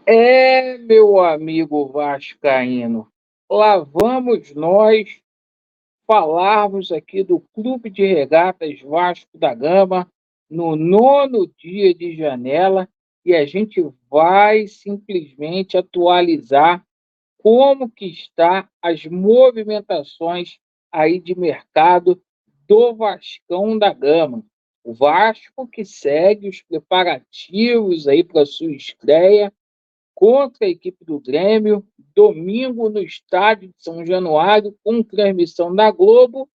Meu amigo vascaíno, lá vamos nós falarmos aqui do Clube de Regatas Vasco da Gama no nono dia de janela e a gente vai simplesmente atualizar como que está as movimentações aí de mercado do Vascão da Gama. O Vasco que segue os preparativos aí para sua estreia contra a equipe do Grêmio, domingo no estádio de São Januário, com transmissão da Globo.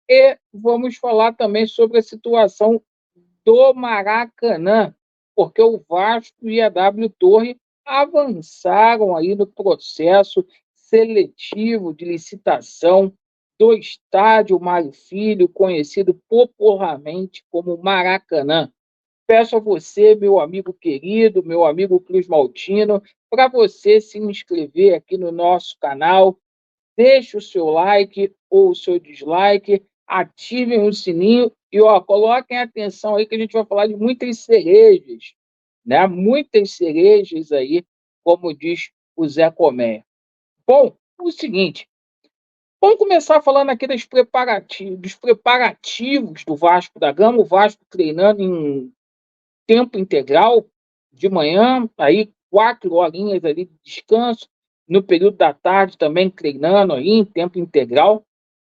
E vamos falar também sobre a situação do Maracanã, porque o Vasco e a W Torre avançaram aí no processo seletivo de licitação do estádio Mário Filho, conhecido popularmente como Maracanã. Peço a você, meu amigo querido, meu amigo Cruz Maltino, para você se inscrever aqui no nosso canal, deixe o seu like ou o seu dislike, ativem o sininho e coloquem atenção aí que a gente vai falar de muitas cerejas, né? Muitas cerejas aí, como diz o Zé Comé. Bom, o seguinte, vamos começar falando aqui dos preparativos do Vasco da Gama, o Vasco treinando em tempo integral de manhã, aí 4 horinhas ali de descanso, no período da tarde também treinando aí em tempo integral.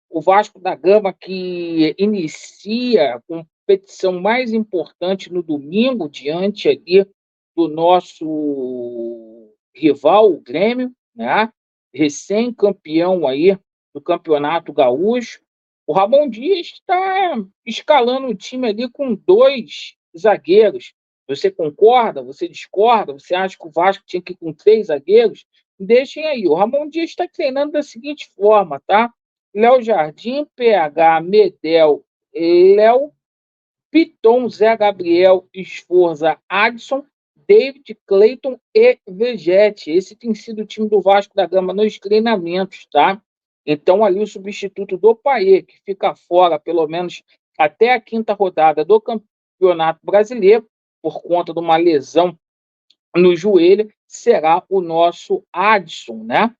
O Vasco da Gama que inicia a competição mais importante no domingo, diante ali do nosso rival, o Grêmio, né? Recém-campeão aí do Campeonato Gaúcho. O Ramon Dias está escalando o time ali com dois zagueiros. Você concorda? Você discorda? Você acha que o Vasco tinha que ir com 3 zagueiros? Deixem aí. O Ramon Dias está treinando da seguinte forma, tá? Léo Jardim, PH, Medel, Léo, Piton, Zé Gabriel, Esforza, Adson, David, Cleiton e Vegete. Esse tem sido o time do Vasco da Gama nos treinamentos, tá? Então, ali o substituto do Paê, que fica fora pelo menos até a quinta rodada do Campeonato Brasileiro, por conta de uma lesão no joelho, será o nosso Adson, né?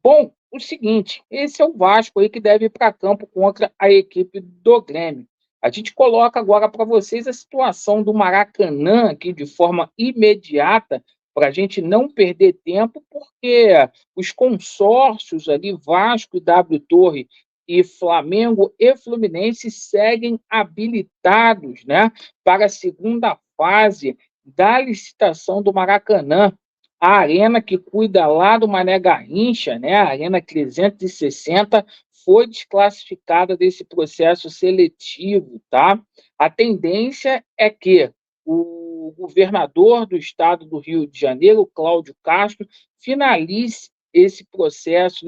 Bom, o seguinte, esse é o Vasco aí que deve ir para campo contra a equipe do Grêmio. A gente coloca agora para vocês a situação do Maracanã aqui de forma imediata, para a gente não perder tempo, porque os consórcios ali, Vasco e W Torre, e Flamengo e Fluminense seguem habilitados, né, para a segunda fase da licitação do Maracanã, a arena que cuida lá do Mané Garrincha, né, a Arena 360, foi desclassificada desse processo seletivo, tá? A tendência é que o governador do estado do Rio de Janeiro, Cláudio Castro, finalize esse processo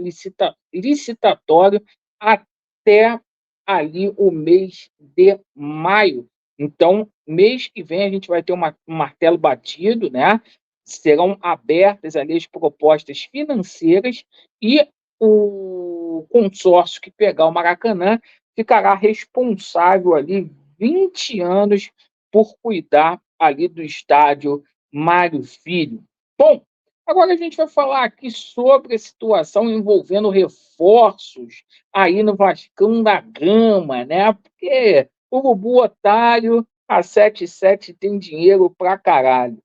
licitatório até ali o mês de maio. Então, mês que vem a gente vai ter um martelo batido, né? Serão abertas ali as propostas financeiras e o consórcio que pegar o Maracanã ficará responsável ali 20 anos por cuidar ali do estádio Mário Filho. Bom, agora a gente vai falar aqui sobre a situação envolvendo reforços aí no Vascão da Gama, né? Porque o Urubu Otário, a 77 tem dinheiro pra caralho.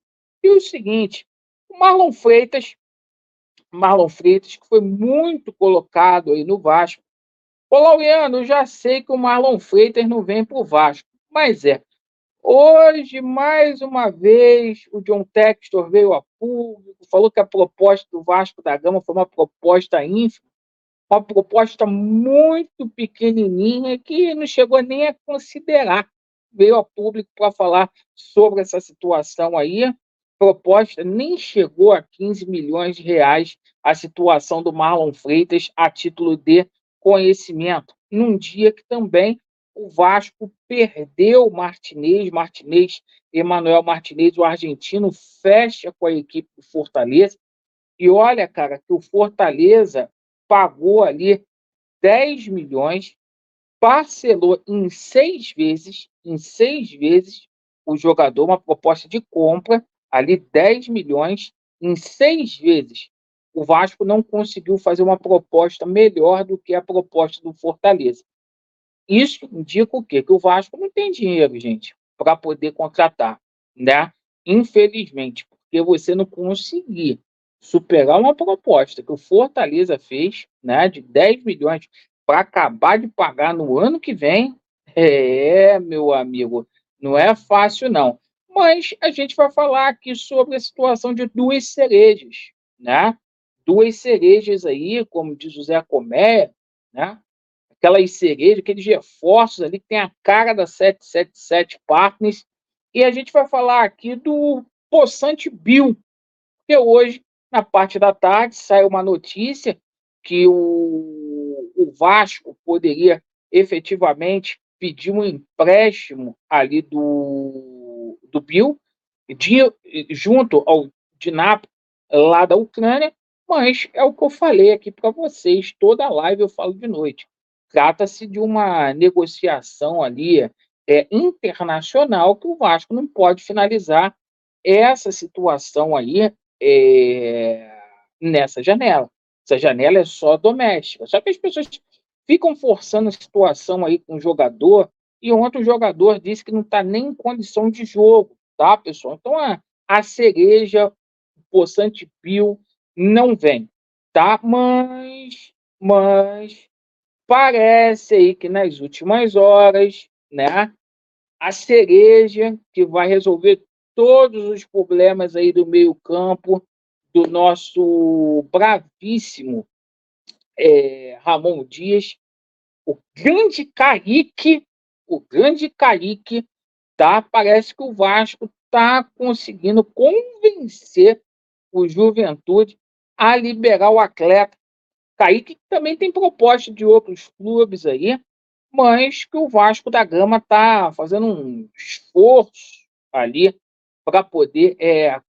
E o seguinte, o Marlon Freitas, que foi muito colocado aí no Vasco. Ô, Laureano, eu já sei que o Marlon Freitas não vem para o Vasco, mas hoje, mais uma vez, o John Textor veio a público, falou que a proposta do Vasco da Gama foi uma proposta ínfima, uma proposta muito pequenininha que não chegou nem a considerar. Veio a público para falar sobre essa situação aí. A proposta nem chegou a 15 milhões de reais a situação do Marlon Freitas a título de conhecimento. Num dia que também o Vasco perdeu o Martinez, Emanuel Martinez, o argentino, fecha com a equipe do Fortaleza. E olha, cara, que o Fortaleza pagou ali 10 milhões, parcelou em 6 vezes o jogador, uma proposta de compra, ali 10 milhões, em 6 vezes, o Vasco não conseguiu fazer uma proposta melhor do que a proposta do Fortaleza. Isso indica o quê? Que o Vasco não tem dinheiro, gente, para poder contratar, né? Infelizmente, porque você não conseguir superar uma proposta que o Fortaleza fez, né, de 10 milhões para acabar de pagar no ano que vem, meu amigo, não é fácil não. Mas a gente vai falar aqui sobre a situação de duas cerejas, né? Duas cerejas aí, como diz o Zé Comé, né? Aquelas cerejas, aqueles reforços ali que tem a cara da 777 Partners. E a gente vai falar aqui do Poçante Bill, porque hoje, na parte da tarde, saiu uma notícia que o Vasco poderia efetivamente pedir um empréstimo ali do Bill, de, junto ao Dinamo lá da Ucrânia, mas é o que eu falei aqui para vocês, toda a live eu falo de noite. Trata-se de uma negociação ali internacional que o Vasco não pode finalizar essa situação aí é, nessa janela. Essa janela é só doméstica. Só que as pessoas ficam forçando a situação aí com o jogador, e ontem o jogador disse que não está nem em condição de jogo, tá, pessoal? Então a cereja, o poçante Pio, não vem, tá? Mas parece aí que nas últimas horas, né, a cereja que vai resolver todos os problemas aí do meio-campo do nosso bravíssimo Ramon Dias, o grande Kaique, tá? Parece que o Vasco está conseguindo convencer o Juventude a liberar o atleta. Kaique também tem proposta de outros clubes aí, mas que o Vasco da Gama está fazendo um esforço ali para poder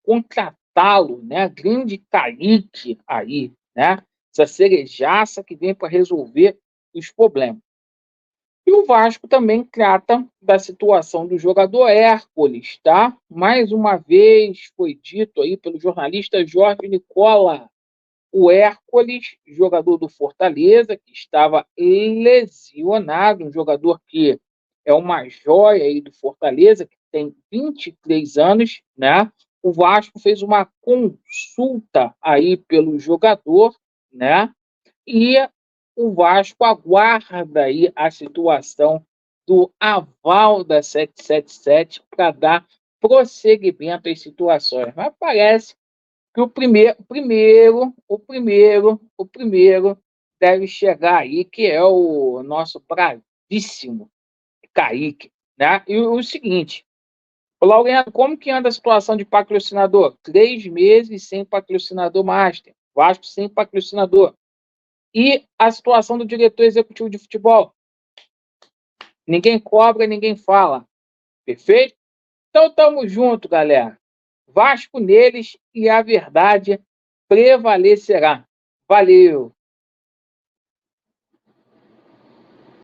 contratá-lo, né? Grande Kaique aí, né? Essa cerejaça que vem para resolver os problemas. E o Vasco também trata da situação do jogador Hércules, tá? Mais uma vez foi dito aí pelo jornalista Jorge Nicola, o Hércules, jogador do Fortaleza, que estava lesionado, um jogador que é uma joia aí do Fortaleza, que tem 23 anos, né? O Vasco fez uma consulta aí pelo jogador, né? E o Vasco aguarda aí a situação do aval da 777 para dar prosseguimento às situações. Mas parece que o primeiro deve chegar aí, que é o nosso bravíssimo Kaique, né? E o seguinte, Laureano, como que anda a situação de patrocinador? 3 meses sem patrocinador master, Vasco sem patrocinador. E a situação do diretor executivo de futebol? Ninguém cobra, ninguém fala. Perfeito? Então, tamo junto, galera. Vasco neles e a verdade prevalecerá. Valeu!